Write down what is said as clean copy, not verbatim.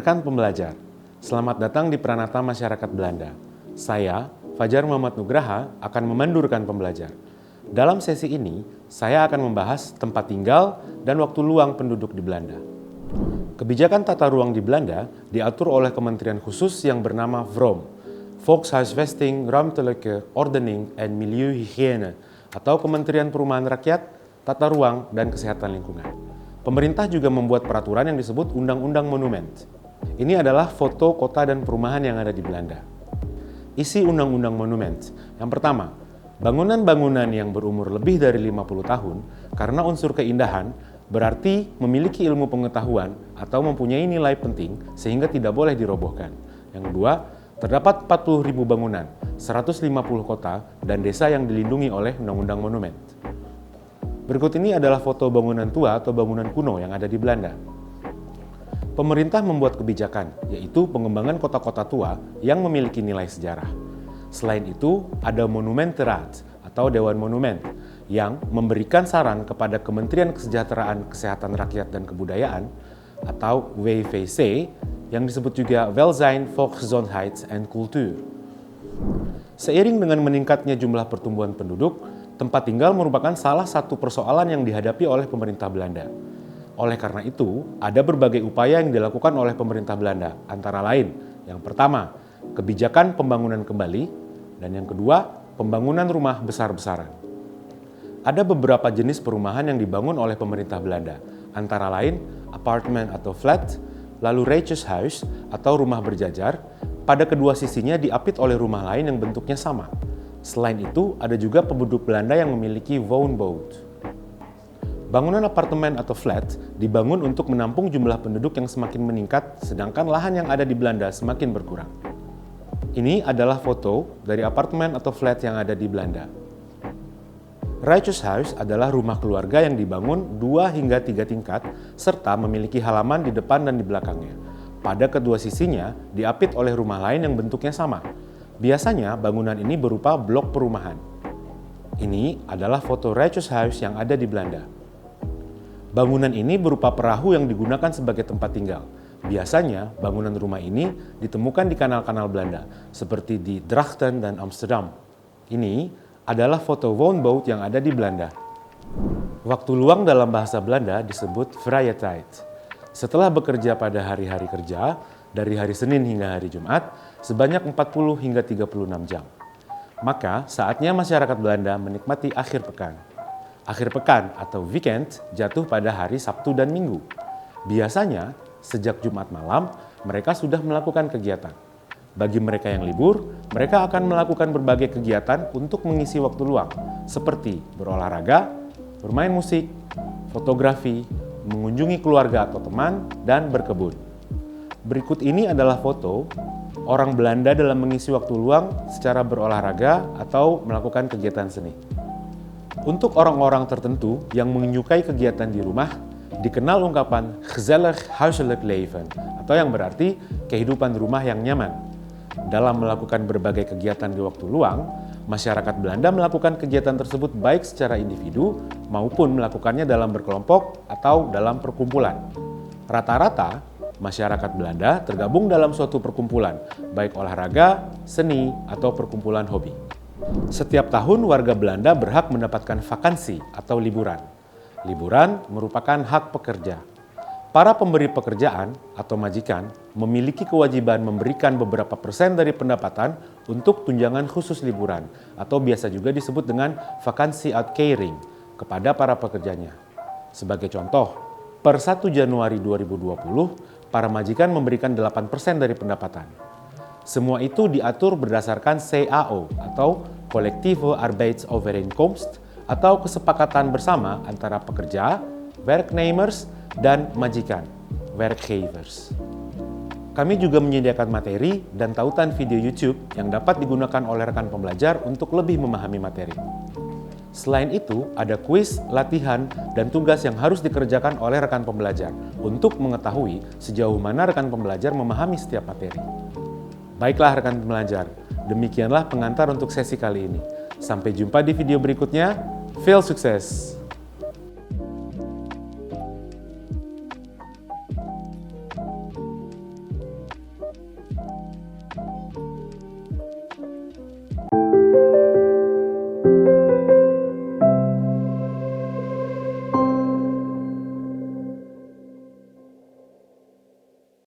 Rekan pembelajar, selamat datang di Pranata Masyarakat Belanda. Saya, Fajar Muhammad Nugraha, akan memandu rekan pembelajar. Dalam sesi ini, saya akan membahas tempat tinggal dan waktu luang penduduk di Belanda. Kebijakan tata ruang di Belanda diatur oleh kementerian khusus yang bernama VROM, Volkshuisvesting, Ruimtelijke Ordening en Milieuhygiëne, atau Kementerian Perumahan Rakyat, Tata Ruang, dan Kesehatan Lingkungan. Pemerintah juga membuat peraturan yang disebut Undang-Undang Monumen. Ini adalah foto kota dan perumahan yang ada di Belanda. Isi Undang-Undang Monumen. Yang pertama, bangunan-bangunan yang berumur lebih dari 50 tahun karena unsur keindahan berarti memiliki ilmu pengetahuan atau mempunyai nilai penting sehingga tidak boleh dirobohkan. Yang kedua, terdapat 40.000 bangunan, 150 kota, dan desa yang dilindungi oleh Undang-Undang Monumen. Berikut ini adalah foto bangunan tua atau bangunan kuno yang ada di Belanda. Pemerintah membuat kebijakan, yaitu pengembangan kota-kota tua yang memiliki nilai sejarah. Selain itu, ada Monumentenraad atau Dewan Monumen yang memberikan saran kepada Kementerian Kesejahteraan Kesehatan Rakyat dan Kebudayaan atau WVC yang disebut juga Welzijn, Volksgezondheid en Cultuur. Seiring dengan meningkatnya jumlah pertumbuhan penduduk, tempat tinggal merupakan salah satu persoalan yang dihadapi oleh pemerintah Belanda. Oleh karena itu, ada berbagai upaya yang dilakukan oleh pemerintah Belanda, antara lain, yang pertama, kebijakan pembangunan kembali, dan yang kedua, pembangunan rumah besar-besaran. Ada beberapa jenis perumahan yang dibangun oleh pemerintah Belanda, antara lain apartemen atau flat, lalu Rijtjeshuis atau rumah berjajar, pada kedua sisinya diapit oleh rumah lain yang bentuknya sama. Selain itu, ada juga penduduk Belanda yang memiliki woonboot. Bangunan apartemen atau flat dibangun untuk menampung jumlah penduduk yang semakin meningkat, sedangkan lahan yang ada di Belanda semakin berkurang. Ini adalah foto dari apartemen atau flat yang ada di Belanda. Rijtjeshuis adalah rumah keluarga yang dibangun 2 hingga 3 tingkat, serta memiliki halaman di depan dan di belakangnya. Pada kedua sisinya, diapit oleh rumah lain yang bentuknya sama. Biasanya bangunan ini berupa blok perumahan. Ini adalah foto Rijtjeshuis yang ada di Belanda. Bangunan ini berupa perahu yang digunakan sebagai tempat tinggal. Biasanya bangunan rumah ini ditemukan di kanal-kanal Belanda, seperti di Drachten dan Amsterdam. Ini adalah foto woonboot yang ada di Belanda. Waktu luang dalam bahasa Belanda disebut vrije tijd. Setelah bekerja pada hari-hari kerja, dari hari Senin hingga hari Jumat, sebanyak 40 hingga 36 jam. Maka saatnya masyarakat Belanda menikmati akhir pekan. Akhir pekan atau weekend jatuh pada hari Sabtu dan Minggu. Biasanya, sejak Jumat malam, mereka sudah melakukan kegiatan. Bagi mereka yang libur, mereka akan melakukan berbagai kegiatan untuk mengisi waktu luang, seperti berolahraga, bermain musik, fotografi, mengunjungi keluarga atau teman, dan berkebun. Berikut ini adalah foto orang Belanda dalam mengisi waktu luang secara berolahraga atau melakukan kegiatan seni. Untuk orang-orang tertentu yang menyukai kegiatan di rumah, dikenal ungkapan gezellig huiselijk leven atau yang berarti kehidupan rumah yang nyaman. Dalam melakukan berbagai kegiatan di waktu luang, masyarakat Belanda melakukan kegiatan tersebut baik secara individu maupun melakukannya dalam berkelompok atau dalam perkumpulan. Rata-rata, masyarakat Belanda tergabung dalam suatu perkumpulan, baik olahraga, seni, atau perkumpulan hobi. Setiap tahun warga Belanda berhak mendapatkan vakansi atau liburan. Liburan merupakan hak pekerja. Para pemberi pekerjaan atau majikan memiliki kewajiban memberikan beberapa persen dari pendapatan untuk tunjangan khusus liburan atau biasa juga disebut dengan vakansi uitkering kepada para pekerjanya. Sebagai contoh, per 1 Januari 2020, para majikan memberikan 8% dari pendapatan. Semua itu diatur berdasarkan CAO atau Collectieve Arbeidsovereenkomst atau kesepakatan bersama antara pekerja, werknemers, dan majikan, werkgevers. Kami juga menyediakan materi dan tautan video YouTube yang dapat digunakan oleh rekan pembelajar untuk lebih memahami materi. Selain itu, ada kuis, latihan, dan tugas yang harus dikerjakan oleh rekan pembelajar untuk mengetahui sejauh mana rekan pembelajar memahami setiap materi. Baiklah rekan pembelajar, demikianlah pengantar untuk sesi kali ini. Sampai jumpa di video berikutnya. Veel sukses!